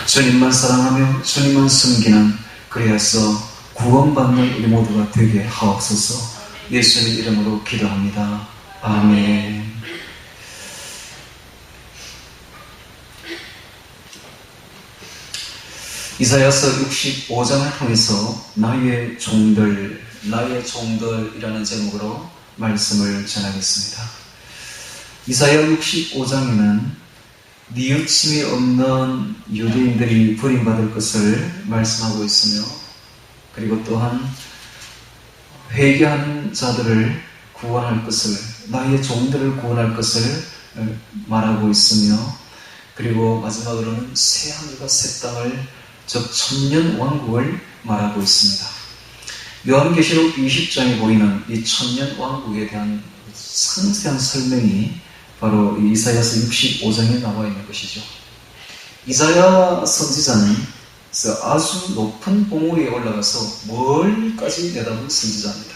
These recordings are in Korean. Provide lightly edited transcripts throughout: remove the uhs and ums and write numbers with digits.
주님만 사랑하며 주님만 섬기는, 그리하여서 구원받는 우리 모두가 되게 하옵소서. 예수님 이름으로 기도합니다. 아멘. 이사야서 65장을 통해서 나의 종들이라는 제목으로 말씀을 전하겠습니다. 이사야 65장에는 뉘우침이 없는 유대인들이 버림받을 것을 말씀하고 있으며, 그리고 또한 회개하는 자들을 구원할 것을, 나의 종들을 구원할 것을 말하고 있으며, 그리고 마지막으로는 새 하늘과 새 땅을, 즉 천년 왕국을 말하고 있습니다. 요한계시록 20장에 보이는 이 천년 왕국에 대한 상세한 설명이 바로 이 이사야서 65장에 나와 있는 것이죠. 이사야 선지자는 아주 높은 봉우리에 올라가서 멀리까지 내다본 선지자입니다.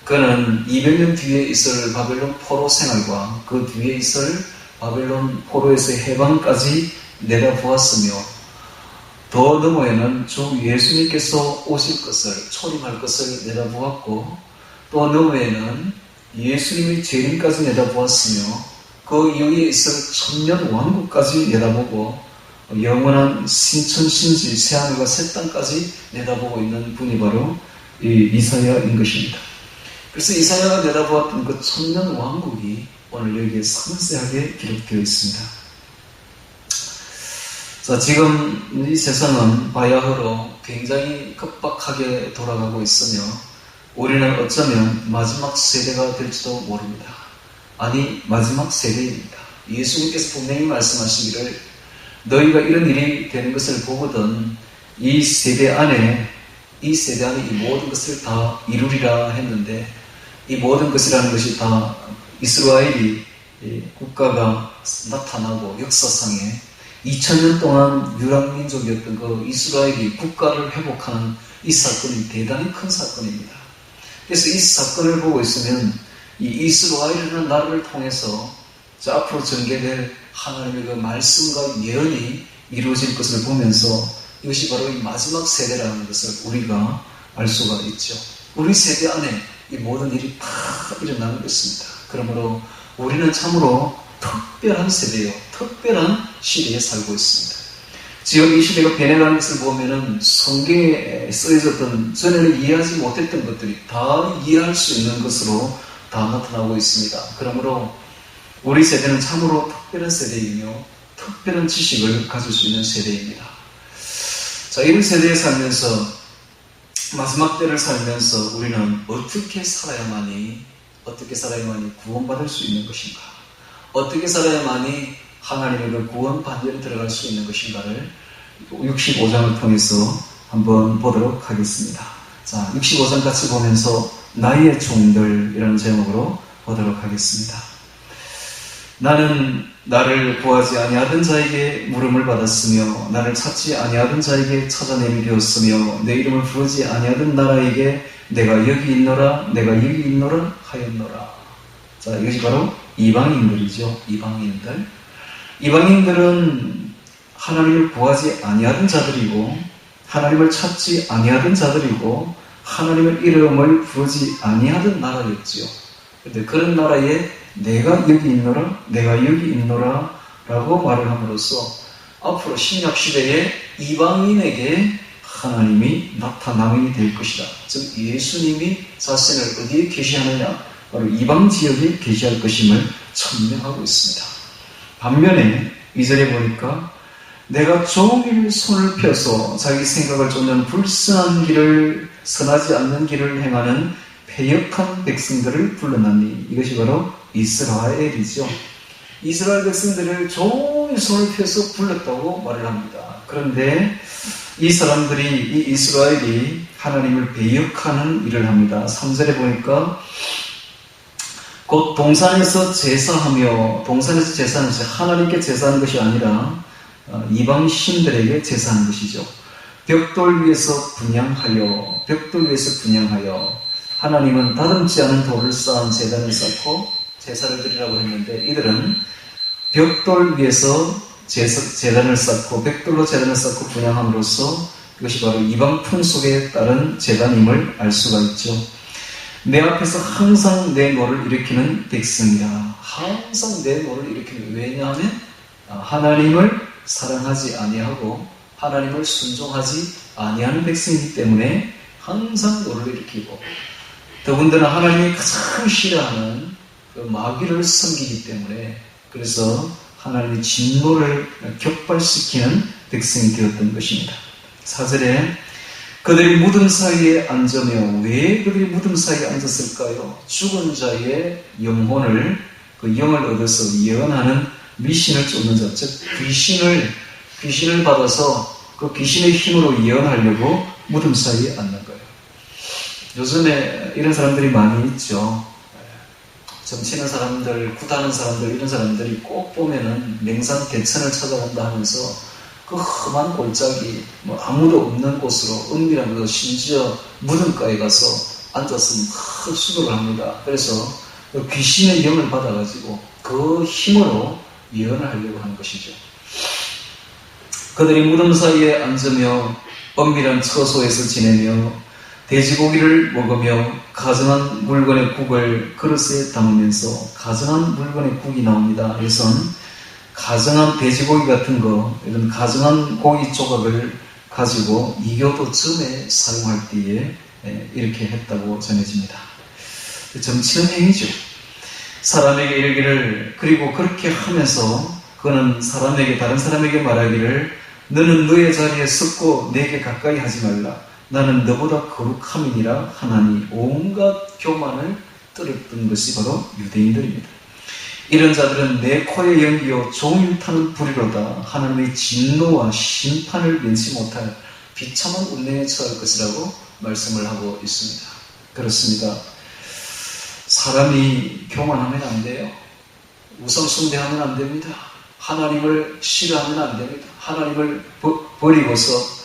그는 200년 뒤에 있을 바벨론 포로 생활과 그 뒤에 있을 바벨론 포로에서의 해방까지 내다보았으며, 더 너머에는 주 예수님께서 오실 것을, 초림할 것을 내다보았고, 또 너머에는 예수님의 재림까지 내다보았으며, 그 이후에 있을 천년 왕국까지 내다보고, 영원한 신천신지 새하늘과 새 땅까지 내다보고 있는 분이 바로 이 이사야인 것입니다. 그래서 이사야가 내다보았던 그 천년 왕국이 오늘 여기에 상세하게 기록되어 있습니다. 자, 지금 이 세상은 바야흐로 굉장히 급박하게 돌아가고 있으며, 우리는 어쩌면 마지막 세대가 될지도 모릅니다. 아니, 마지막 세대입니다. 예수님께서 분명히 말씀하시기를, 너희가 이런 일이 되는 것을 보거든 이 세대 안에 이 모든 것을 다 이루리라 했는데, 이 모든 것이라는 것이 다 이스라엘이 국가가 나타나고 역사상에 2000년 동안 유랑민족이었던 그 이스라엘이 국가를 회복하는 이 사건이 대단히 큰 사건입니다. 그래서 이 사건을 보고 있으면 이 이스라엘이라는 나라를 통해서 앞으로 전개될 하나님의 그 말씀과 예언이 이루어질 것을 보면서 이것이 바로 이 마지막 세대라는 것을 우리가 알 수가 있죠. 우리 세대 안에 이 모든 일이 다 일어나는 것입니다. 그러므로 우리는 참으로 특별한 세대요, 특별한 시대에 살고 있습니다. 지금 이 시대가 변해가는 것을 보면은 성경에 쓰여졌던, 전에는 이해하지 못했던 것들이 다 이해할 수 있는 것으로 다 나타나고 있습니다. 그러므로 우리 세대는 참으로 특별한 세대이며 특별한 지식을 가질 수 있는 세대입니다. 자, 이런 세대에 살면서, 마지막 때를 살면서 우리는 어떻게 살아야만이 구원받을 수 있는 것인가, 어떻게 살아야만이 하나님의 그 구원 반열에 들어갈 수 있는 것인가를 65장을 통해서 한번 보도록 하겠습니다. 자, 65장 같이 보면서 나의 종들이라는 제목으로 보도록 하겠습니다. 나는 나를 구하지 아니하던 자에게 물음을 받았으며, 나를 찾지 아니하던 자에게 찾아냄이 되었으며, 내 이름을 부르지 아니하던 나라에게 내가 여기 있노라 하였노라. 자, 이것이 바로 이방인들이죠. 이방인들은 하나님을 구하지 아니하던 자들이고, 하나님을 찾지 아니하던 자들이고, 하나님의 이름을 부르지 아니하던 나라였지요. 그런데 그런 나라에 내가 여기 있노라 라고 말을 함으로써 앞으로 신약 시대에 이방인에게 하나님이 나타남이 될 것이다. 즉 예수님이 자신을 어디에 계시하느냐, 바로 이방 지역에 계시할 것임을 천명하고 있습니다. 반면에 2절에 보니까 내가 종일 손을 펴서 자기 생각을 쫓는 불선한 길을, 선하지 않는 길을 행하는 패역한 백성들을 불러놨니. 이것이 바로 이스라엘이죠. 이스라엘 백성들을 종일 손을 펴서 불렀다고 말을 합니다. 그런데 이 사람들이, 이 이스라엘이 하나님을 배역하는 일을 합니다. 3절에 보니까 곧 동산에서 제사하며, 동산에서 제사하는 것이 하나님께 제사하는 것이 아니라 이방 신들에게 제사하는 것이죠. 벽돌 위에서 분향하여 하나님은 다듬지 않은 돌을 쌓은 제단을 쌓고 제사를 드리라고 했는데, 이들은 벽돌 위에서 제단을 쌓고 백돌로 제단을 쌓고 분향함으로써 그것이 바로 이방 풍속에 따른 제단임을 알 수가 있죠. 내 앞에서 항상 내 노를 일으키는 백성이라. 항상 내 노를 일으키는. 왜냐하면 하나님을 사랑하지 아니하고 하나님을 순종하지 아니하는 백성이기 때문에 항상 노를 일으키고, 더군다나 하나님이 가장 싫어하는 그 마귀를 섬기기 때문에, 그래서 하나님의 진노를 격발시키는 백성이 되었던 것입니다. 4절에 그들이 무덤 사이에 앉으며, 왜 그들이 무덤 사이에 앉았을까요? 죽은 자의 영혼을, 그 영을 얻어서 예언하는 미신을 쫓는 자, 즉 귀신을 받아서 그 귀신의 힘으로 예언하려고 무덤 사이에 앉는 거예요. 요즘에 이런 사람들이 많이 있죠. 점치는 사람들, 굿하는 사람들, 이런 사람들이 꼭 보면은 맹산 개천을 찾아간다 하면서 그 험한 골짜기, 아무도 없는 곳으로, 은밀한 곳, 심지어 무덤가에 가서 앉았으면 큰 수도를 합니다. 그래서 그 귀신의 영을 받아가지고 그 힘으로 예언을 하려고 하는 것이죠. 그들이 무덤 사이에 앉으며 엄밀한 처소에서 지내며 돼지고기를 먹으며 가증한 물건의 국을 그릇에 담으면서, 가증한 물건의 국이 나옵니다. 그래서 가증한 돼지고기 같은 거, 이런 가증한 고기 조각을 가지고 이교도쯤에 사용할 때에 이렇게 했다고 전해집니다. 점치는 행위죠. 사람에게 이르기를, 그리고 그렇게 하면서 그는 다른 사람에게 말하기를, 너는 너의 자리에 섰고 내게 가까이 하지 말라. 나는 너보다 거룩함이니라 하나니. 온갖 교만을 떨었던 것이 바로 유대인들입니다. 이런 자들은 내 코에 연기요 종일 타는 불이로다. 하나님의 진노와 심판을 면치 못할 비참한 운명에 처할 것이라고 말씀을 하고 있습니다. 그렇습니다. 사람이 교만하면 안 돼요. 우상숭배하면 안 됩니다. 하나님을 싫어하면 안 됩니다. 하나님을 버리고서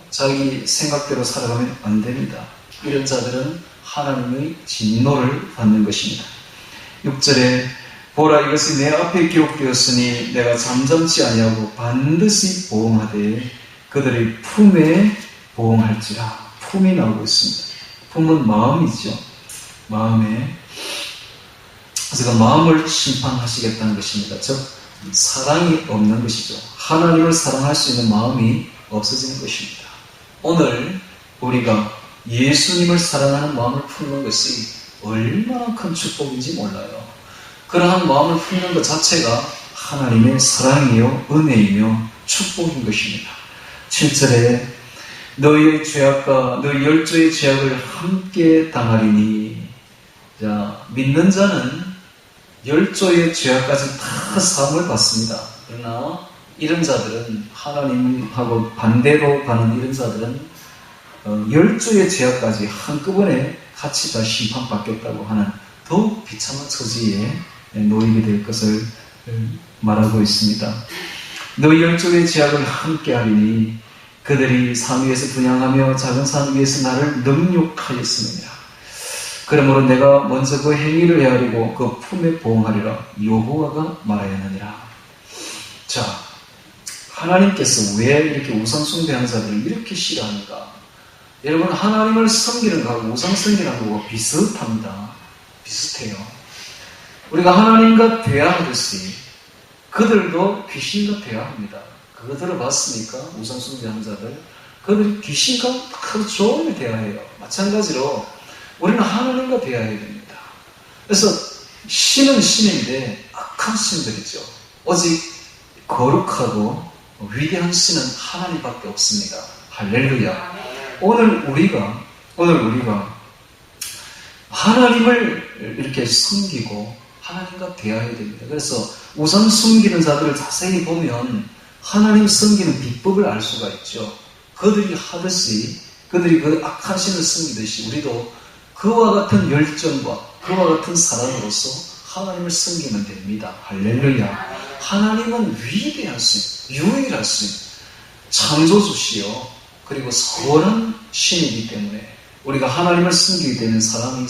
자기 생각대로 살아가면 안 됩니다. 이런 자들은 하나님의 진노를 받는 것입니다. 6절에 보라, 이것이 내 앞에 기록되었으니 내가 잠잠치 아니하고 반드시 보응하되 그들의 품에 보응할지라. 품이 나오고 있습니다. 품은 마음이죠. 마음에. 그래서 마음을 심판하시겠다는 것입니다. 즉 사랑이 없는 것이죠. 하나님을 사랑할 수 있는 마음이 없어지는 것입니다. 오늘 우리가 예수님을 사랑하는 마음을 품는 것이 얼마나 큰 축복인지 몰라요. 그러한 마음을 품는 것 자체가 하나님의 사랑이요 은혜이며 축복인 것입니다. 7절에 너희의 죄악과 너희 열조의 죄악을 함께 당하리니. 자, 믿는 자는 열조의 죄악까지 다 사함을 받습니다. 그러나 이런 자들은, 하나님하고 반대로 가는 이런 자들은 열조의 죄악까지 한꺼번에 같이 다 심판받겠다고 하는 더욱 비참한 처지에 놓이게 될 것을 말하고 있습니다. 너희 열조의 죄악을 함께 하리니 그들이 산 위에서 분향하며 작은 산 위에서 나를 능욕하였음이니라. 그러므로 내가 먼저 그 행위를 헤아리고 그 품에 보응하리라. 여호와가 말하였느니라. 자, 하나님께서 왜 이렇게 우상 숭배하는 자들을 이렇게 싫어하는가? 여러분, 하나님을 섬기는 거하고 우상 섬기는 거하고 비슷합니다. 비슷해요. 우리가 하나님과 대화하듯이 그들도 귀신과 대화합니다. 그거 들어봤습니까? 우상 숭배하는 자들. 그들이 귀신과 하루 종일 대화해요. 마찬가지로 우리는 하나님과 대화해야 됩니다. 그래서 신은 신인데 악한 신들이죠. 오직 거룩하고 위대한 신은 하나님밖에 없습니다. 할렐루야. 오늘 우리가 하나님을 이렇게 섬기고 하나님과 대화해야 됩니다. 그래서 우상 숨기는 자들을 자세히 보면 하나님 섬기는 비법을 알 수가 있죠. 그들이 하듯이, 그들이 그 악한 신을 섬기듯이 우리도 그와 같은 열정과 그와 같은 사랑으로서 하나님을 섬기면 됩니다. 할렐루야. 하나님은 위대하신, 유일하신 창조주시요 그리고 선한 신이기 때문에 우리가 하나님을 섬기게 되면 사람이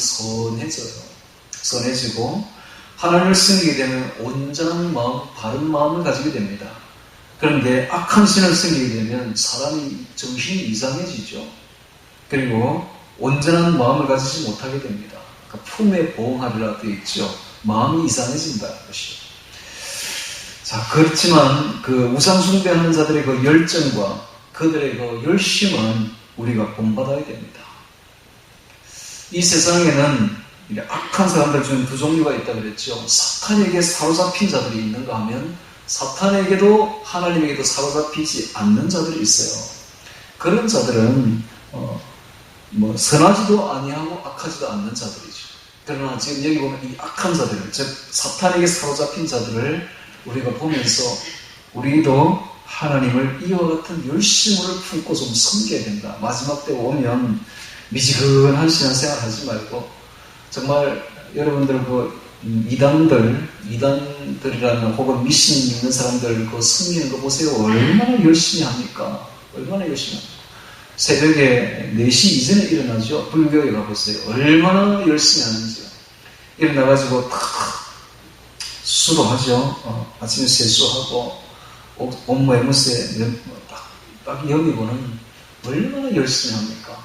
선해지고 하나님을 섬기게 되면 온전한 마음, 바른 마음을 가지게 됩니다. 그런데 악한 신을 섬기게 되면 사람이 정신이 이상해지죠. 그리고 온전한 마음을 가지지 못하게 됩니다. 그러니까 품에 보응하리라 되어 있죠. 마음이 이상해진다는 것이요. 자, 그렇지만 그 우상숭배하는 자들의 그 열정과 그들의 그 열심은 우리가 본받아야 됩니다. 이 세상에는 악한 사람들 중에 두 종류가 있다고 그랬죠. 사탄에게 사로잡힌 자들이 있는가 하면 사탄에게도 하나님에게도 사로잡히지 않는 자들이 있어요. 그런 자들은 선하지도 아니하고 악하지도 않는 자들이죠. 그러나 지금 여기 보면 이 악한 자들, 즉 사탄에게 사로잡힌 자들을 우리가 보면서 우리도 하나님을 이와 같은 열심을 품고 좀 섬겨야 된다. 마지막 때 오면 미지근한 신앙생활 하지 말고 정말 여러분들 이단들이라는 혹은 미신 있는 사람들 그 섬기는 거 보세요. 얼마나 열심히 합니까? 얼마나 열심히 합니까? 새벽에 4시 이전에 일어나죠. 불교에 가보세요. 얼마나 열심히 하는지요. 일어나가지고 수도하죠. 아침에 세수하고 업무에 무쇠 딱 여기고는 얼마나 열심히 합니까?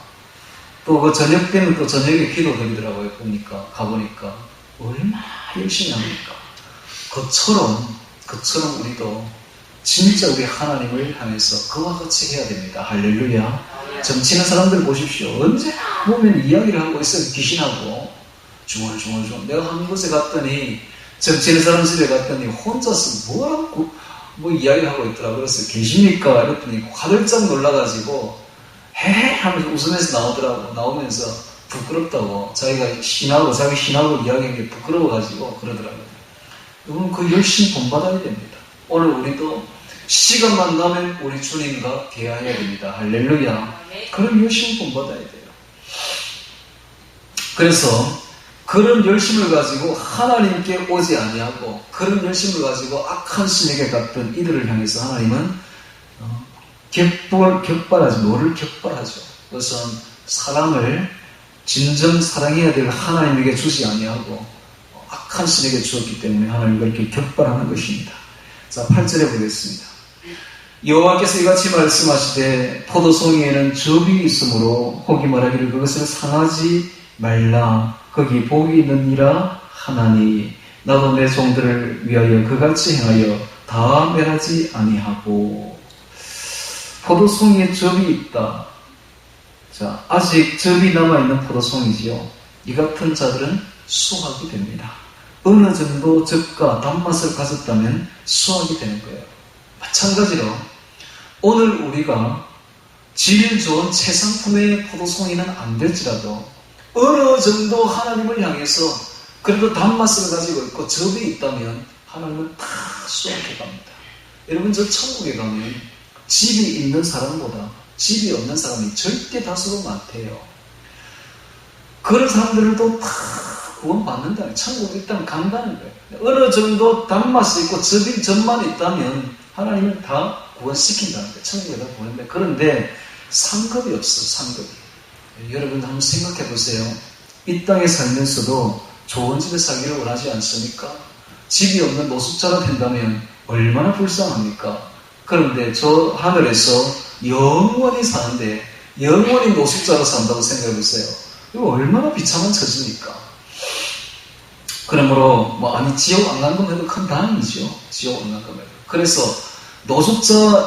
또 그 저녁 때는 또 저녁에 기도 드리더라고요. 가보니까 얼마나 열심히 합니까? 그처럼 우리도 진짜 우리 하나님을 향해서 그와 같이 해야 됩니다. 할렐루야. 정치는 사람들 보십시오. 언제나 보면 이야기를 하고 있어요. 귀신하고 중얼중얼. 내가 한 곳에 갔더니 정치는 사람 집에 갔더니 혼자서 뭐 이야기를 하고 있더라고요. 그래서 계십니까? 이랬더니 화들짝 놀라가지고 헤헤 하면서 웃으면서 나오면서 부끄럽다고 자기 신하고 이야기하는 게 부끄러워가지고 그러더라고요. 여러분 그 열심히 본받아야 됩니다. 오늘 우리도 시간만 나면 우리 주님과 대화해야 됩니다. 할렐루야. 그런 열심히 본받아야 돼요. 그래서 그런 열심을 가지고 하나님께 오지 아니하고 그런 열심을 가지고 악한 신에게 갔던 이들을 향해서 하나님은 너를 격발하죠. 그것은 사람을 진정 사랑해야 될 하나님에게 주지 아니하고 악한 신에게 주었기 때문에 하나님 그렇게 격발하는 것입니다. 자, 8절에 보겠습니다. 여호와께서 이같이 말씀하시되 포도송이에는 접이 있으므로 혹이 말하기를 그것을 상하지 말라. 거기 복이 있느니라 하나니 나도 내 종들을 위하여 그같이 행하여 다 멸하지 아니하고. 포도송이에 접이 있다. 자, 아직 접이 남아있는 포도송이지요. 이 같은 자들은 수확이 됩니다. 어느 정도 접과 단맛을 가졌다면 수확이 되는 거예요. 마찬가지로 오늘 우리가 질 좋은 최상품의 포도송이는 안 될지라도 어느 정도 하나님을 향해서 그래도 단맛을 가지고 있고 접이 있다면 하나님은 다 수확해 갑니다. 여러분 저 천국에 가면 집이 있는 사람보다 집이 없는 사람이 절대 다수로 많대요. 그런 사람들도 다 구원받는다는, 천국에 일단 간다는 거예요. 어느 정도 단맛이 있고 접만 있다면 하나님은 다 구원시킨다는 거예요. 천국에 다 구원한다. 그런데 상급이 없어, 상급이. 여러분 한번 생각해 보세요. 이 땅에 살면서도 좋은 집에 살기를 원하지 않습니까? 집이 없는 노숙자가 된다면 얼마나 불쌍합니까? 그런데 저 하늘에서 영원히 사는데 영원히 노숙자로 산다고 생각해 보세요. 이거 얼마나 비참한 처지입니까? 그러므로 지옥 안 간 거면 해도 큰 다행이죠. 지옥 안 간 거면. 그래서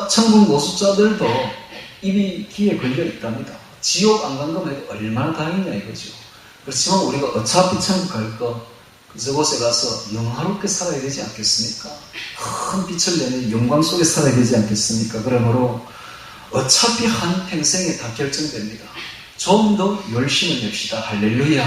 천국 노숙자들도 입이 귀에 걸려 있답니다. 지옥 안 간 거면 해도 얼마나 다행이냐 이거죠. 그렇지만 우리가 어차피 천국 갈 거 저곳에 가서 영화롭게 살아야 되지 않겠습니까? 큰 빛을 내는 영광 속에 살아야 되지 않겠습니까? 그러므로 어차피 한 평생에 다 결정됩니다. 좀 더 열심히 냅시다. 할렐루야.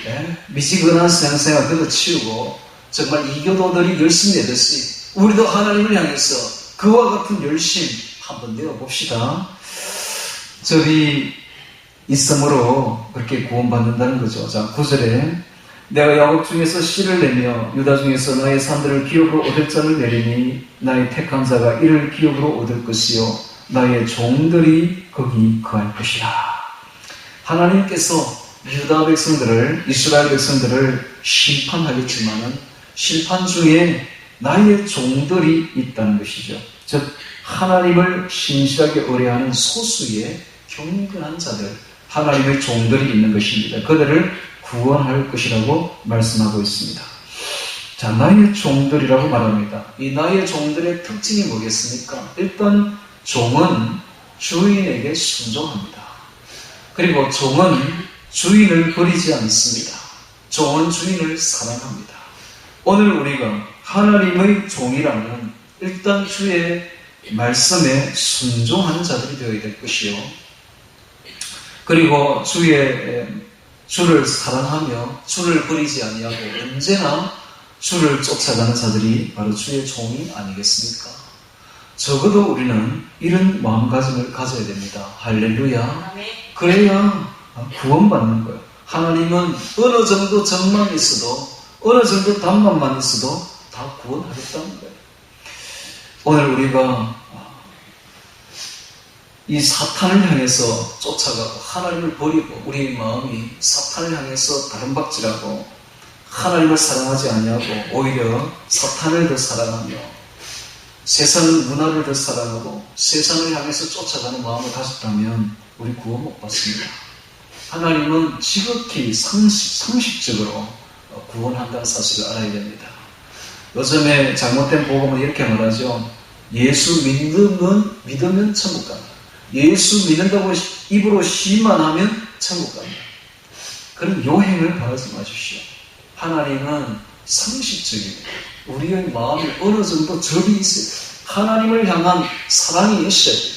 네? 미지근한 신앙생활 그거 치우고 정말 이교도들이 열심히 내듯이 우리도 하나님을 향해서 그와 같은 열심 한번 내어봅시다. 저기 있음으로 그렇게 구원받는다는 거죠. 자, 9절에 내가 야곱 중에서 씨를 내며 유다 중에서 나의 산들을 기업으로 얻을 자를 내리니 나의 택한 자가 이를 기업으로 얻을 것이요 나의 종들이 거기 거할 것이라. 하나님께서 유다 백성들을, 이스라엘 백성들을 심판하겠지만은 심판 중에 나의 종들이 있다는 것이죠. 즉 하나님을 신실하게 의뢰하는 소수의 경건한 자들, 하나님의 종들이 있는 것입니다. 그들을 구원할 것이라고 말씀하고 있습니다. 자, 나의 종들이라고 말합니다. 이 나의 종들의 특징이 뭐겠습니까? 일단 종은 주인에게 순종합니다. 그리고 종은 주인을 버리지 않습니다. 종은 주인을 사랑합니다. 오늘 우리가 하나님의 종이라면 일단 주의 말씀에 순종하는 자들이 되어야 될 것이요. 그리고 주를 사랑하며 주를 버리지 아니하고 언제나 주를 쫓아가는 자들이 바로 주의 종이 아니겠습니까? 적어도 우리는 이런 마음가짐을 가져야 됩니다. 할렐루야. 그래야 구원받는 거예요. 하나님은 어느 정도 정만 있어도, 어느 정도 담만만 있어도 다 구원하겠다는 거예요. 오늘 우리가 이 사탄을 향해서 쫓아가고 하나님을 버리고 우리의 마음이 사탄을 향해서 다름박질하고 하나님을 사랑하지 아니하고 오히려 사탄을 더 사랑하며 세상 문화를 더 사랑하고 세상을 향해서 쫓아가는 마음을 가졌다면 우리 구원 못 받습니다. 하나님은 지극히 상식적으로 구원한다는 사실을 알아야 됩니다. 요즘에 잘못된 복음은 이렇게 말하죠. 예수 믿으면 천국 간다. 예수 믿는다고 입으로 시만 하면 천국 간다. 그런 요행을 바라지 마십시오. 하나님은 상식적입니다. 우리의 마음이 어느 정도 접이 있어야 돼요. 하나님을 향한 사랑이 있어야 돼요.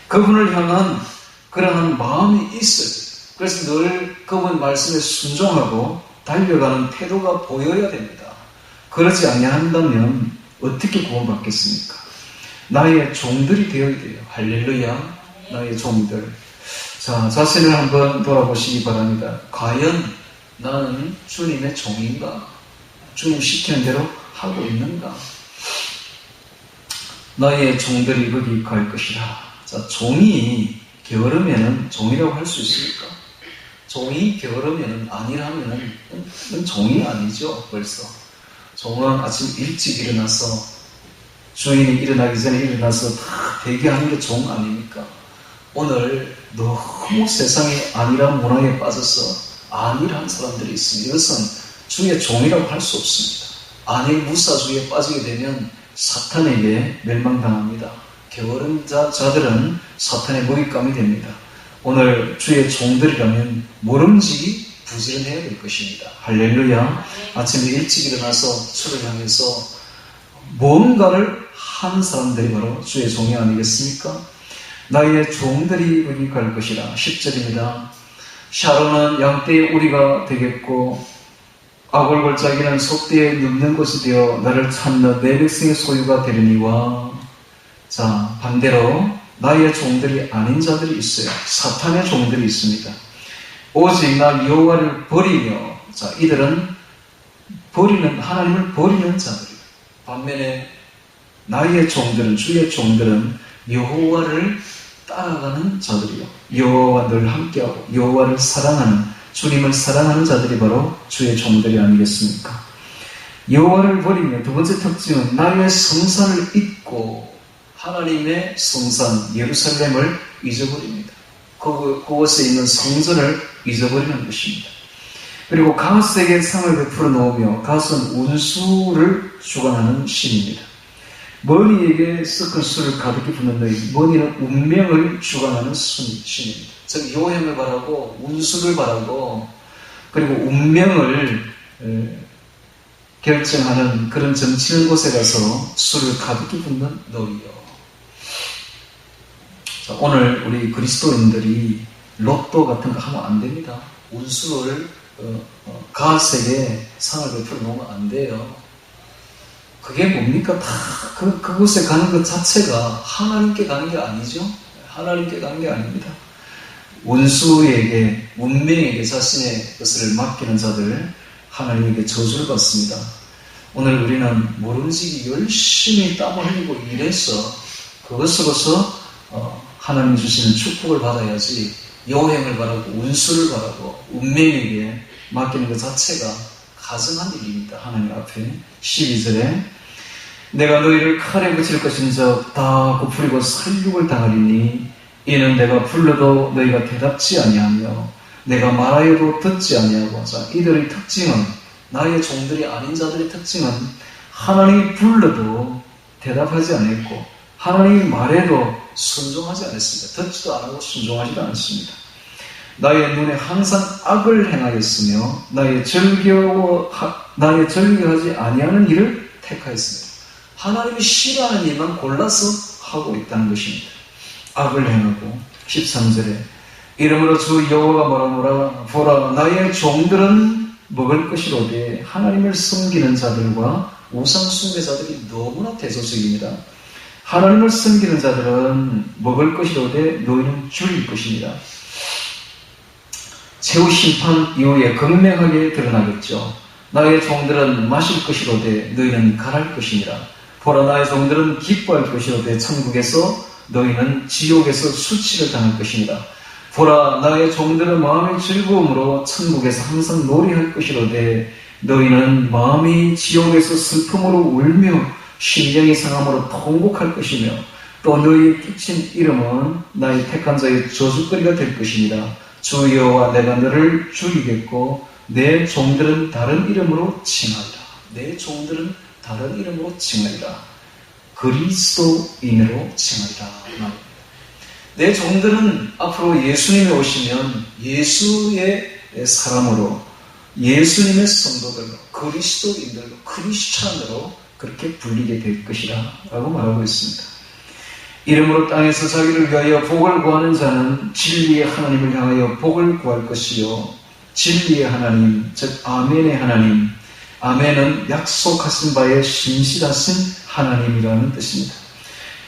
그분을 향한 그러한 마음이 있어야 돼요. 그래서 늘 그분 말씀에 순종하고 달려가는 태도가 보여야 됩니다. 그러지 아니한다면 어떻게 구원받겠습니까? 나의 종들이 되어야 돼요. 할렐루야. 나의 종들. 자, 자신을 한번 돌아보시기 바랍니다. 과연 나는 주님의 종인가? 주님 시키는 대로 하고 있는가? 나의 종들이 거기 갈 것이라. 자, 종이 게으르면 종이라고 할 수 있습니까? 종이 게으르면 아니라면 종이 아니죠, 벌써. 종은 아침 일찍 일어나서 주인이 일어나기 전에 일어나서 다 대기하는 게 종 아닙니까? 오늘 너무 세상에 안일한 문화에 빠져서 안일한 사람들이 있습니다. 이것은 주의 종이라고 할 수 없습니다. 안일 무사주의에 빠지게 되면 사탄에게 멸망당합니다. 게으른 자들은 사탄의 먹잇감이 됩니다. 오늘 주의 종들이라면 모름지기 부지런해야 될 것입니다. 할렐루야. 아침에 일찍 일어나서 주를 향해서 뭔가를 하는 사람들이 바로 주의 종이 아니겠습니까? 나의 종들이 거기 갈 것이라. 10절입니다. 샤론은 양떼의 우리가 되겠고 아골골짜기는 속대에 눕는 곳이 되어 나를 찾는 내 백성의 소유가 되려니와. 자, 반대로 나의 종들이 아닌 자들이 있어요. 사탄의 종들이 있습니다. 오직 나 여호와를 버리며. 자, 이들은 하나님을 버리는 자들이에요. 반면에 나의 종들은, 주의 종들은 여호와를 따라가는 자들이요. 여호와와 늘 함께하고 여호와를 사랑하는, 주님을 사랑하는 자들이 바로 주의 종들이 아니겠습니까? 여호와를 버리며 두 번째 특징은 나의 성산을 잊고 하나님의 성산 예루살렘을 잊어버립니다. 그곳에 있는 성전을 잊어버리는 것입니다. 그리고 가스에게 상을 베풀어 놓으며 가스는 운수를 주관하는 신입니다. 머니에게 섞은 술을 가득히 붓는 너희, 머니는 운명을 주관하는 신입니다. 즉 요행을 바라고 운수를 바라고 그리고 운명을 결정하는 그런 정치는 곳에 가서 술을 가득히 붓는 너희요. 자, 오늘 우리 그리스도인들이 로또 같은 거 하면 안 됩니다. 운수를 가스에게 상을 베풀어 놓으면 안 돼요. 그게 뭡니까? 다 그곳에 가는 것 자체가 하나님께 가는 게 아니죠. 하나님께 가는 게 아닙니다. 운수에게, 운명에게 자신의 것을 맡기는 자들, 하나님에게 저주를 받습니다. 오늘 우리는 모름지기 열심히 땀을 흘리고 일해서 그것으로서 하나님 주시는 축복을 받아야지, 여행을 바라고 운수를 바라고 운명에게 맡기는 것 자체가 가증한 일입니다. 하나님 앞에. 12절에 내가 너희를 칼에 붙일 것인즉 다 굽으리고 살육을 당하리니 이는 내가 불러도 너희가 대답지 아니하며 내가 말하여도 듣지 아니하고 하자. 이들의 특징은, 나의 종들이 아닌 자들의 특징은 하나님이 불러도 대답하지 않았고 하나님이 말해도 순종하지 않았습니다. 듣지도 않고 순종하지도 않습니다. 나의 눈에 항상 악을 행하였으며 나의 즐겨하지 아니하는 일을 택하였습니다. 하나님이 싫어하는 일만 골라서 하고 있다는 것입니다. 악을 행하고 13절에 이러므로 주 여호와가 뭐라노라 보라 나의 종들은 먹을 것이로되 하나님을 섬기는 자들과 우상 숭배자들이 너무나 대조적입니다. 하나님을 섬기는 자들은 먹을 것이로되 너희는 죽일 것입니다. 최후 심판 이후에 극명하게 드러나겠죠. 나의 종들은 마실 것이로되 너희는 갈할 것이니라. 보라 나의 종들은 기뻐할 것이로되 천국에서 너희는 지옥에서 수치를 당할 것이니라. 보라 나의 종들은 마음의 즐거움으로 천국에서 항상 노래할 것이로되 너희는 마음이 지옥에서 슬픔으로 울며 심령이 상함으로 통곡할 것이며 또 너희의 끼친 이름은 나의 택한 자의 저주거리가 될 것이니라. 주 여호와 내가 너를 죽이겠고 내 종들은 다른 이름으로 칭하리라. 내 종들은 다른 이름으로 칭하리라. 그리스도인으로 칭하리라. 내 종들은 앞으로 예수님이 오시면 예수의 사람으로, 예수님의 성도들로, 그리스도인들로, 크리스찬으로 그렇게 불리게 될 것이라 라고 말하고 있습니다. 이름으로 땅에서 자기를 위하여 복을 구하는 자는 진리의 하나님을 향하여 복을 구할 것이요 진리의 하나님, 즉 아멘의 하나님, 아멘은 약속하신 바에 신실하신 하나님이라는 뜻입니다.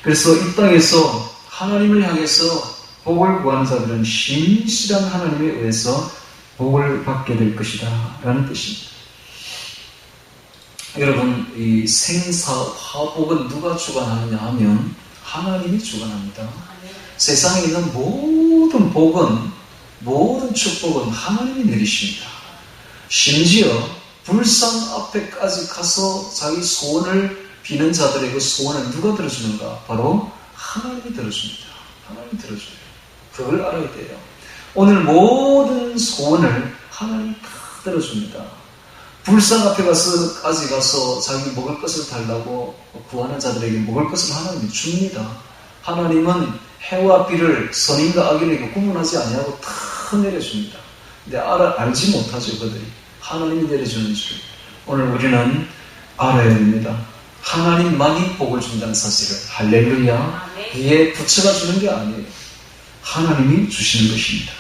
그래서 이 땅에서 하나님을 향해서 복을 구하는 자들은 신실한 하나님에 의해서 복을 받게 될 것이다 라는 뜻입니다. 여러분, 이 생사, 화복은 누가 주관하느냐 하면 하나님이 주관합니다. 세상에 있는 모든 복은, 모든 축복은 하나님이 내리십니다. 심지어 불상 앞에까지 가서 자기 소원을 비는 자들의 그 소원을 누가 들어주는가? 바로 하나님이 들어줍니다. 하나님이 들어줘요. 그걸 알아야 돼요. 오늘 모든 소원을 하나님이 다 들어줍니다. 불상 앞에 까지 가서 자기 먹을 것을 달라고 구하는 자들에게 먹을 것을 하나님이 줍니다. 하나님은 해와 비를 선인과 악인에게 구분하지 아니하고 다 내려줍니다. 근데 알지 못하죠, 그들이. 하나님이 내려주는 줄. 오늘 우리는 알아야 됩니다. 하나님만이 복을 준다는 사실을. 할렐루야. 이에 부처가 주는 게 아니에요. 하나님이 주시는 것입니다.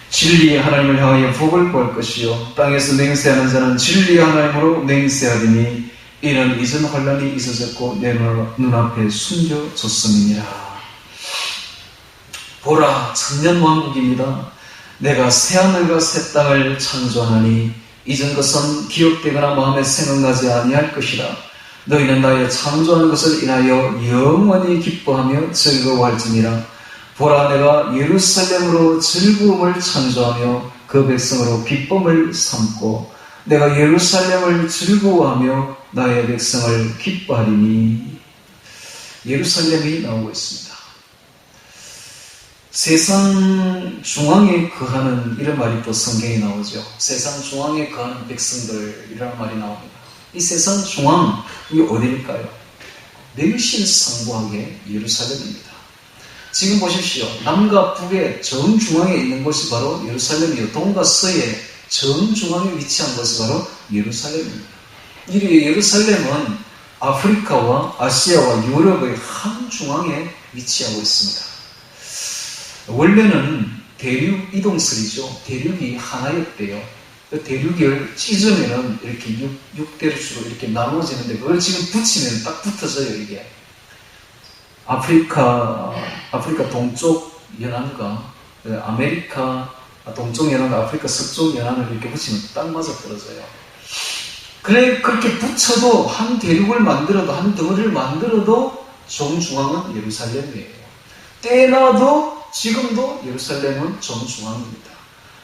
진리의 하나님을 향하여 복을 구할 것이요 땅에서 맹세하는 자는 진리의 하나님으로 맹세하리니 이는 이전 환란이 있어졌고 내 눈앞에 숨겨졌음이니라. 보라 천년왕국입니다. 내가 새하늘과 새 땅을 창조하나니 이전 것은 기억되거나 마음에 생각나지 아니할 것이라. 너희는 나의 창조하는 것을 인하여 영원히 기뻐하며 즐거워할지니라. 보라 내가 예루살렘으로 즐거움을 창조하며 그 백성으로 기쁨을 삼고 내가 예루살렘을 즐거워하며 나의 백성을 기뻐하리니. 예루살렘이 나오고 있습니다. 세상 중앙에 거하는 이런 말이 또 성경에 나오죠. 세상 중앙에 거하는 백성들이라는 말이 나옵니다. 이 세상 중앙이 어디일까요? 맹실상부하게 예루살렘입니다. 지금 보십시오. 남과 북의 정중앙에 있는 곳이 바로 예루살렘이요. 동과 서의 정중앙에 위치한 것이 바로 예루살렘입니다. 이 예루살렘은 아프리카와 아시아와 유럽의 한중앙에 위치하고 있습니다. 원래는 대륙 이동설이죠. 대륙이 하나였대요. 그 대륙을 찢으면 이렇게 6대륙으로 이렇게 나눠지는데 그걸 지금 붙이면 딱 붙어져요, 이게. 아프리카 동쪽 연안과 아메리카 동쪽 연안과 아프리카 서쪽 연안을 이렇게 붙이면 딱 맞아 떨어져요. 그래, 그렇게 붙여도 한 대륙을 만들어도, 한 덩어리를 만들어도 정중앙은 예루살렘이에요. 때나도 지금도 예루살렘은 정중앙입니다.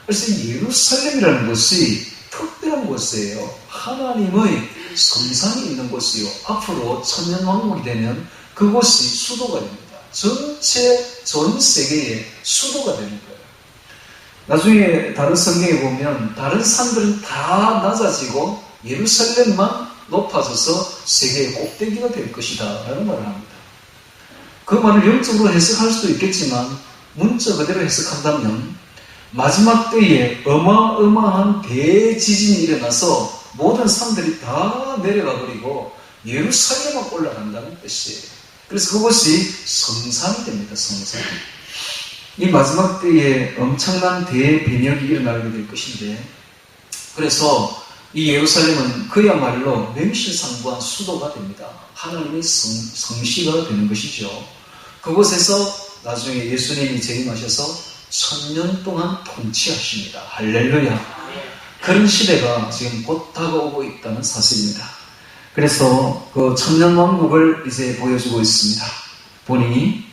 그래서 예루살렘이라는 것이 특별한 곳이에요. 하나님의 성산이 있는 곳이요. 앞으로 천년왕국이 되면 그곳이 수도가 됩니다. 전 세계의 수도가 되는 거예요. 나중에 다른 성경에 보면 다른 산들은 다 낮아지고 예루살렘만 높아져서 세계의 꼭대기가 될 것이다 라는 말을 합니다. 그 말을 영적으로 해석할 수도 있겠지만 문자 그대로 해석한다면 마지막 때에 어마어마한 대지진이 일어나서 모든 산들이 다 내려가 버리고 예루살렘만 올라간다는 뜻이에요. 그래서 그것이 성산이 됩니다. 성산. 이 마지막 때에 엄청난 대변혁이 일어나게 될 것인데, 그래서 이 예루살렘은 그야말로 명실상부한 수도가 됩니다. 하나님의 성시가 되는 것이죠. 그곳에서 나중에 예수님이 재림하셔서 1000년 동안 통치하십니다. 할렐루야. 그런 시대가 지금 곧 다가오고 있다는 사실입니다. 그래서 그 1000년 왕국을 이제 보여주고 있습니다. 보니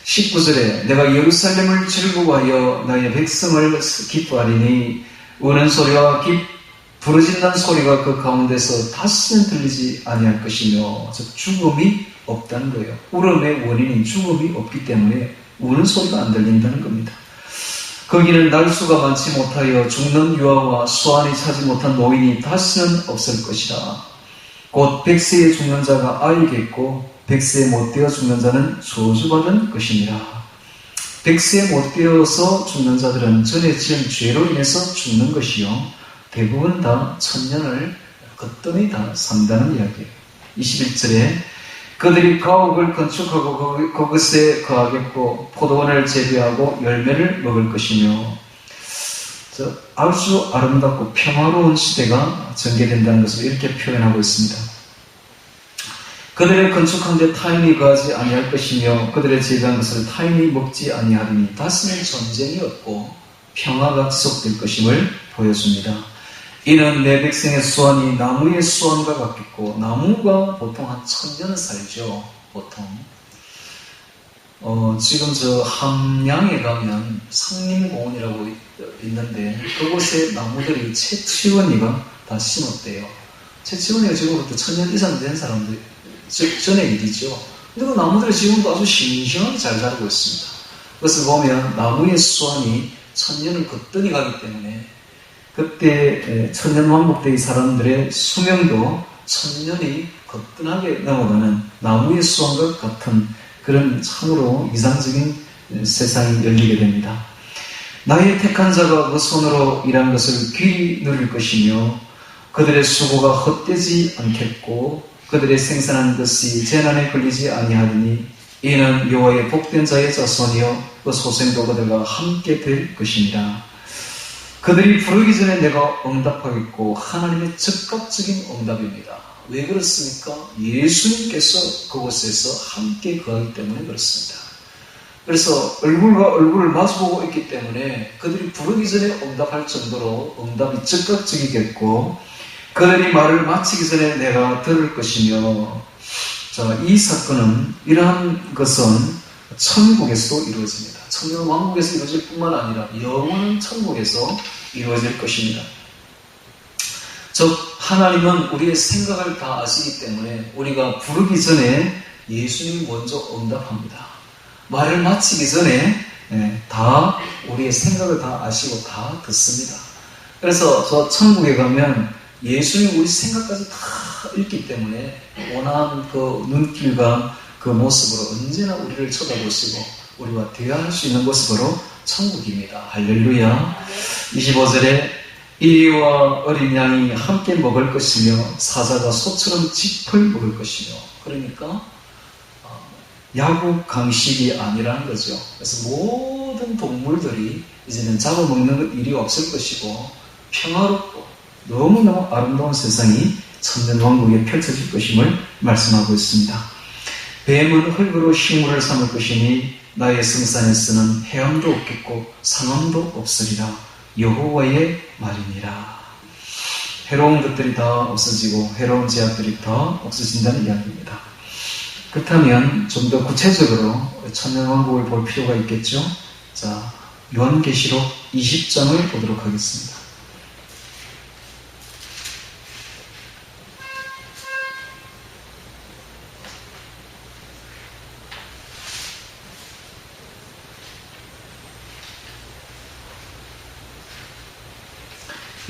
19절에 내가 예루살렘을 즐거워하여 나의 백성을 기뻐하리니 우는 소리와 부르짖는 소리가 그 가운데서 다시는 들리지 아니할 것이며, 즉 죽음이 없다는 거예요. 울음의 원인인 죽음이 없기 때문에 우는 소리가 안 들린다는 겁니다. 거기는 날수가 많지 못하여 죽는 유아와 수완이 차지 못한 노인이 다시는 없을 것이다. 곧 100세에 죽는 자가 아이겠고 100세에 못되어 죽는 자는 저주받은 것이니라. 100세에 못되어서 죽는 자들은 전에 지은 죄로 인해서 죽는 것이요 대부분 다 1000년을 거뜬히 다 산다는 이야기예요. 21절에 그들이 가옥을 건축하고 그것에 거하겠고 포도원을 재배하고 열매를 먹을 것이며, 아주 아름답고 평화로운 시대가 전개된다는 것을 이렇게 표현하고 있습니다. 그들의 건축한 데 타인이 거하지 아니할 것이며 그들의 재배한 것을 타인이 먹지 아니하리니 다시는 전쟁이 없고 평화가 지속될 것임을 보여줍니다. 이는 내 백성의 수완이 나무의 수완과 같겠고, 나무가 보통 한 1000년은 살죠. 보통 지금 저 함양에 가면 상림공원이라고 있는데 그곳에 나무들이 채치원이가 다 심었대요. 채치원이가 지금부터 1000년 이상 된 사람들 전의 일이죠. 근데 그 나무들이 지금도 아주 싱싱하게 잘 자라고 있습니다. 그것을 보면 나무의 수완이 1000년을 거뜬히 가기 때문에 그때 1000년 왕국 때의 사람들의 수명도 1000년이 거뜬하게 넘어가는 나무의 수완과 같은 그런 참으로 이상적인 세상이 열리게 됩니다. 나의 택한 자가 그 손으로 일한 것을 귀히 누릴 것이며 그들의 수고가 헛되지 않겠고 그들의 생산한 것이 재난에 걸리지 아니하리니 이는 여호와의 복된 자의 자손이요 그 소생도 그들과 함께 될 것이니라. 그들이 부르기 전에 내가 응답하겠고, 하나님의 즉각적인 응답입니다. 왜 그렇습니까? 예수님께서 그곳에서 함께 거하기 때문에 그렇습니다. 그래서 얼굴과 얼굴을 마주보고 있기 때문에 그들이 부르기 전에 응답할 정도로 응답이 즉각적이겠고, 그들이 말을 마치기 전에 내가 들을 것이며, 자, 이 사건은 이러한 것은 천국에서도 이루어집니다. 천년 왕국에서 이루어질 뿐만 아니라 영원한 천국에서 이루어질 것입니다. 즉 하나님은 우리의 생각을 다 아시기 때문에 우리가 부르기 전에 예수님이 먼저 응답합니다. 말을 마치기 전에 다 우리의 생각을 다 아시고 다 듣습니다. 그래서 저 천국에 가면 예수님 우리 생각까지 다 읽기 때문에 원한 그 눈길과 그 모습으로 언제나 우리를 쳐다보시고 우리와 대화할 수 있는 모습으로 천국입니다. 할렐루야. 25절에 이리와 어린 양이 함께 먹을 것이며 사자가 소처럼 짚을 먹을 것이며, 그러니까 야구 강식이 아니라는 거죠. 그래서 모든 동물들이 이제는 잡아먹는 일이 없을 것이고 평화롭고 너무너무 아름다운 세상이 천년 왕국에 펼쳐질 것임을 말씀하고 있습니다. 뱀은 흙으로 식물을 삼을 것이니 나의 성산에서는 해함도 없겠고 상함도 없으리라. 여호와의 말이니라. 해로운 것들이 다 없어지고 해로운 제약들이 다 없어진다는 이야기입니다. 그렇다면 좀 더 구체적으로 천년왕국을 볼 필요가 있겠죠. 자, 요한계시록 20장을 보도록 하겠습니다.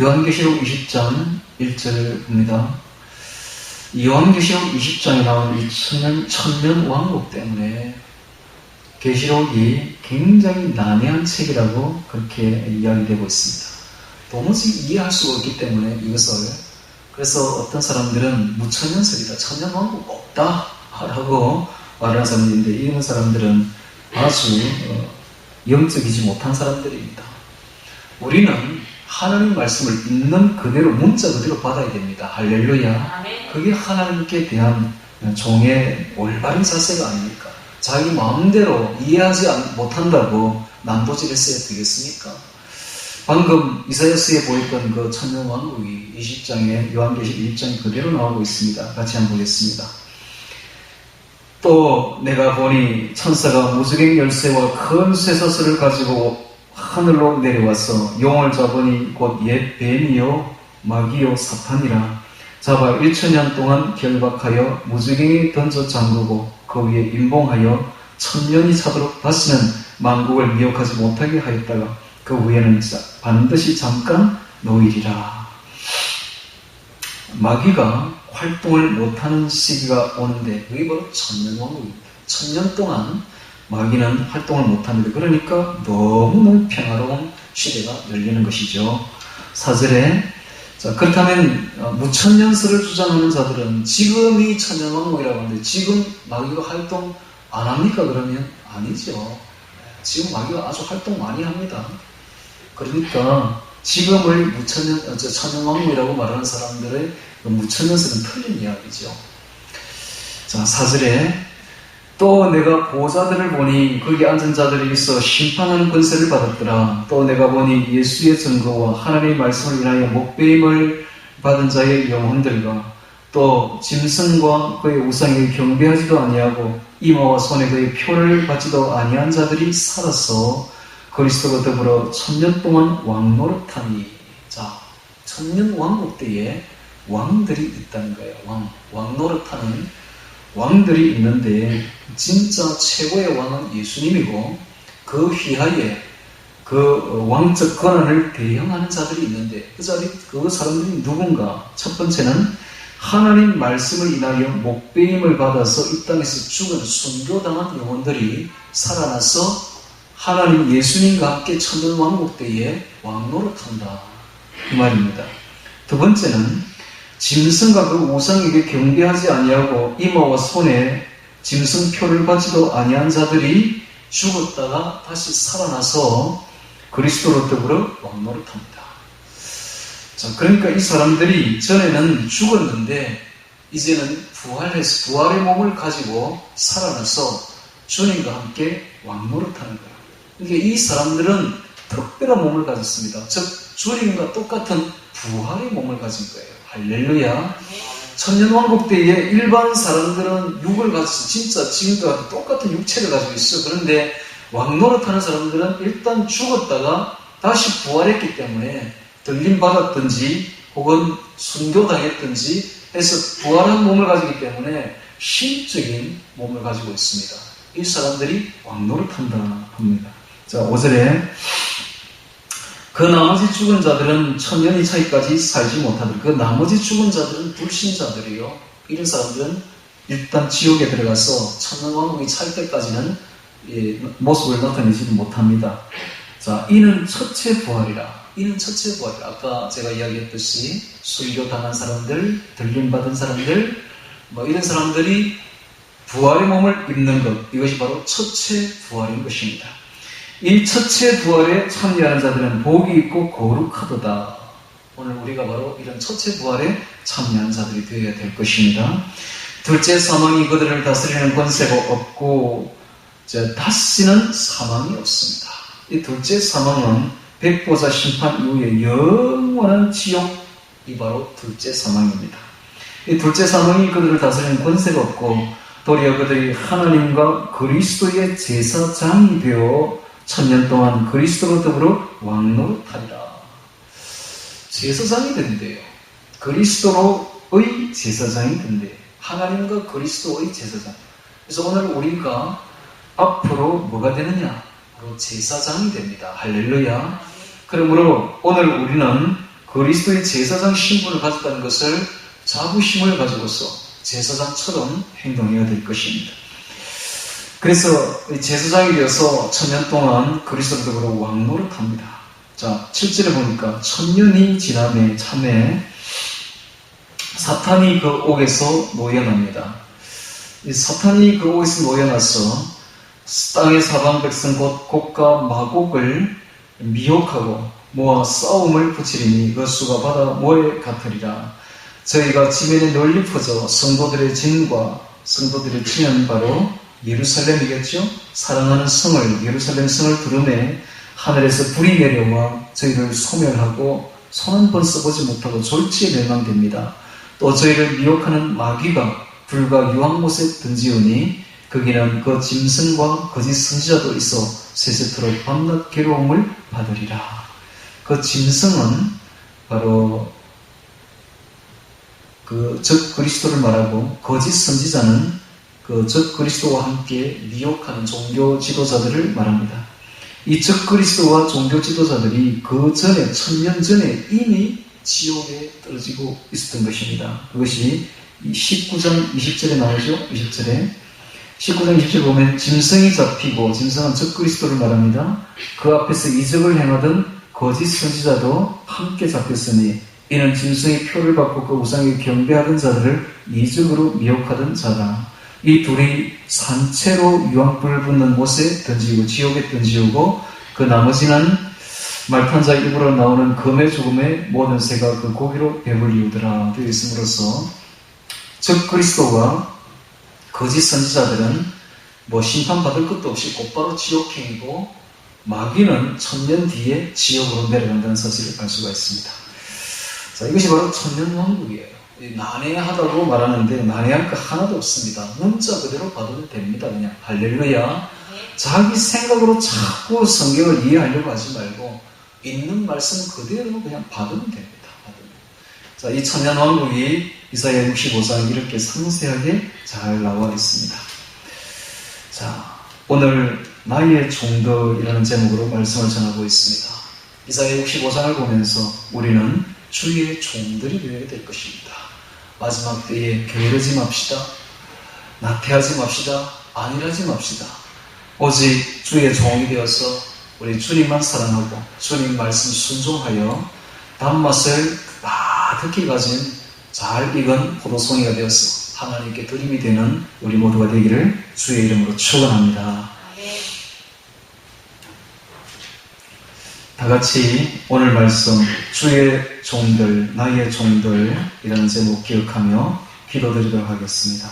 요한계시록 20장 1절 봅니다. 요한계시록 20장에 나온 이 천년 왕국 때문에 계시록이 굉장히 난해한 책이라고 그렇게 이야기되고 있습니다. 도무지 이해할 수가 없기 때문에 이것을, 그래서 어떤 사람들은 무천년설이다, 천년왕국 없다 라고 말하는 사람들인데, 이런 사람들은 아주 영적이지 못한 사람들입니다. 우리는 하나님 말씀을 있는 그대로, 문자 그대로 받아야 됩니다. 할렐루야. 그게 하나님께 대한 종의 올바른 자세가 아닙니까? 자기 마음대로 이해하지 못한다고 난도질했어야 되겠습니까? 방금 이사야서에 보였던 그 천년왕국이 20장에, 요한계시록 20장에 그대로 나오고 있습니다. 같이 한번 보겠습니다. 또 내가 보니 천사가 무지개 열쇠와 큰 쇠사슬을 가지고 하늘로 내려와서 용을 잡으니 곧 옛 뱀이요 마귀요 사탄이라 잡아 1000년 동안 결박하여 무지개에 던져 잠그고 그 위에 임봉하여 1000년이 차도록 다시는 만국을 미혹하지 못하게 하였다가 그 위에는 반드시 잠깐 놓이리라. 마귀가 활동을 못하는 시기가 오는데 그게 바로 천년왕국입니다. 1000년 동안 마귀는 활동을 못합니다. 그러니까 너무너무 평화로운 시대가 열리는 것이죠. 4절에 자, 그렇다면 무천년설을 주장하는 자들은 지금이 천년왕국이라고 하는데 지금 마귀가 활동 안 합니까? 그러면 아니죠. 지금 마귀가 아주 활동 많이 합니다. 그러니까 지금을 천년왕국이라고 말하는 사람들의 무천년설은 틀린 이야기죠. 자, 4절에 또 내가 보호자들을 보니 거기 앉은 자들이 있어 심판하는 권세를 받았더라. 또 내가 보니 예수의 증거와 하나님의 말씀을 인하여 목배임을 받은 자의 영혼들과 또 짐승과 그의 우상에 경배하지도 아니하고 이마와 손에 그의 표를 받지도 아니한 자들이 살아서 그리스도와 더불어 1000년 동안 왕노릇하니. 자, 1000년 왕국 때에 왕들이 있다는 거예요. 왕노릇하는 왕들이 있는데 진짜 최고의 왕은 예수님이고 그 휘하에 그 왕적 권한을 대행하는 자들이 있는데 그 사람들이 누군가? 첫 번째는 하나님 말씀을 인하여 목배임을 받아서 이 땅에서 죽은 순교당한 영혼들이 살아나서 하나님 예수님과 함께 천년왕국 때에 왕노릇한다 이 말입니다. 두 번째는 짐승과 그 우상에게 경배하지 아니하고 이마와 손에 짐승표를 받지도 아니한 자들이 죽었다가 다시 살아나서 그리스도로 더불어 왕노릇합니다. 자, 그러니까 이 사람들이 전에는 죽었는데 이제는 부활해서 부활의 몸을 가지고 살아나서 주님과 함께 왕노릇하는 거예요. 그러니까 이 사람들은 특별한 몸을 가졌습니다. 즉 주님과 똑같은 부활의 몸을 가진 거예요. 할렐루야. 천년왕국 때에 일반 사람들은 육을 가져서 진짜 지금과 똑같은 육체를 가지고 있어. 그런데 왕노릇하는 사람들은 일단 죽었다가 다시 부활했기 때문에 들림받았든지 혹은 순교당했든지 해서 부활한 몸을 가지기 때문에 신적인 몸을 가지고 있습니다. 이 사람들이 왕노릇한다 합니다. 자, 5절에 그 나머지 죽은 자들은 1000년이 차이까지 살지 못하더라. 그 나머지 죽은 자들은 불신자들이요. 이런 사람들은 일단 지옥에 들어가서 천년왕국이 찰 때까지는 모습을 나타내지 못합니다. 자, 이는 첫째 부활이라. 이는 첫째 부활이라. 아까 제가 이야기했듯이 순교당한 사람들, 들림받은 사람들, 이런 사람들이 부활의 몸을 입는 것, 이것이 바로 첫째 부활인 것입니다. 이 첫째 부활에 참여하는 자들은 복이 있고 거룩하도다. 오늘 우리가 바로 이런 첫째 부활에 참여하는 자들이 되어야 될 것입니다. 둘째 사망이 그들을 다스리는 권세가 없고 다시는 사망이 없습니다. 이 둘째 사망은 백보자 심판 이후에 영원한 지옥이 바로 둘째 사망입니다. 이 둘째 사망이 그들을 다스리는 권세가 없고 도리어 그들이 하나님과 그리스도의 제사장이 되어 1000년 동안 그리스도로 더불어 왕노릇하리라. 제사장이 된대요. 그리스도로의 제사장이 된대요. 하나님과 그리스도의 제사장. 그래서 오늘 우리가 앞으로 뭐가 되느냐? 바로 제사장이 됩니다. 할렐루야. 그러므로 오늘 우리는 그리스도의 제사장 신분을 가졌다는 것을 자부심을 가지고서 제사장처럼 행동해야 될 것입니다. 그래서 제사장이 되어서 1000년 동안 그리스도를 더불어 왕노릇합니다. 자, 7절에 보니까 1000년이 지남에 참에 사탄이 그 옥에서 놓여납니다. 이 사탄이 그 옥에서 놓여나서 땅의 사방 백성 곧 곡과 마곡을 미혹하고 모아 싸움을 붙이리니 그 수가 바다 모에 같으리라. 저희가 지면에 널리 퍼져 성도들의 진과 성도들의 진은 바로 예루살렘이겠죠. 사랑하는 성을, 예루살렘 성을 두르매 하늘에서 불이 내려와 저희를 소멸하고 손 한 번 써보지 못하고 졸지에 멸망됩니다. 또 저희를 미혹하는 마귀가 불과 유황못에 던지오니 거기는 그 짐승과 거짓 선지자도 있어 세세토록 밤낮 괴로움을 받으리라. 그 짐승은 바로 그 적 그리스도를 말하고, 거짓 선지자는 그 적 그리스도와 함께 미혹하는 종교 지도자들을 말합니다. 이 적 그리스도와 종교 지도자들이 그 전에 1000년 전에 이미 지옥에 떨어지고 있었던 것입니다. 그것이 19장 20절에 나오죠. 20절에 19장 20절 보면 짐승이 잡히고, 짐승은 적 그리스도를 말합니다. 그 앞에서 이적을 행하던 거짓 선지자도 함께 잡혔으니 이는 짐승의 표를 받고 그 우상에 경배하던 자들을 이적으로 미혹하던 자라. 이 둘이 산채로 유황불 붙는 못에 던지고 지옥에 던지우고 그 나머지는 말탄자 입으로 나오는 검의 죽음의 모든 새가 그 고기로 배불리우더라 되어 있음으로써 적 그리스도와 거짓 선지자들은 심판받을 것도 없이 곧바로 지옥행이고, 마귀는 1000년 뒤에 지옥으로 내려간다는 사실을 알 수가 있습니다. 자, 이것이 바로 1000년 왕국이에요. 난해하다고 말하는데 난해할 거 하나도 없습니다. 문자 그대로 받아도 됩니다. 그냥 할렐루야. 자기 생각으로 자꾸 성경을 이해하려고 하지 말고 있는 말씀 그대로 그냥 받으면 됩니다. 자, 이 1000년 왕국이 이사야 65장 이렇게 상세하게 잘 나와 있습니다. 자, 오늘 나의 종들이라는 제목으로 말씀을 전하고 있습니다. 이사야 65장을 보면서 우리는 주의 종들이 되어야 될 것입니다. 마지막 때에 게으르지 맙시다. 나태하지 맙시다. 안일하지 맙시다. 오직 주의 종이 되어서 우리 주님만 사랑하고 주님 말씀 순종하여 단맛을 가득히 가진 잘 익은 포도송이가 되어서 하나님께 드림이 되는 우리 모두가 되기를 주의 이름으로 축원합니다. 다 같이 오늘 말씀 주의 종들, 나의 종들이라는 제목 기억하며 기도드리도록 하겠습니다.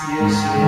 예수님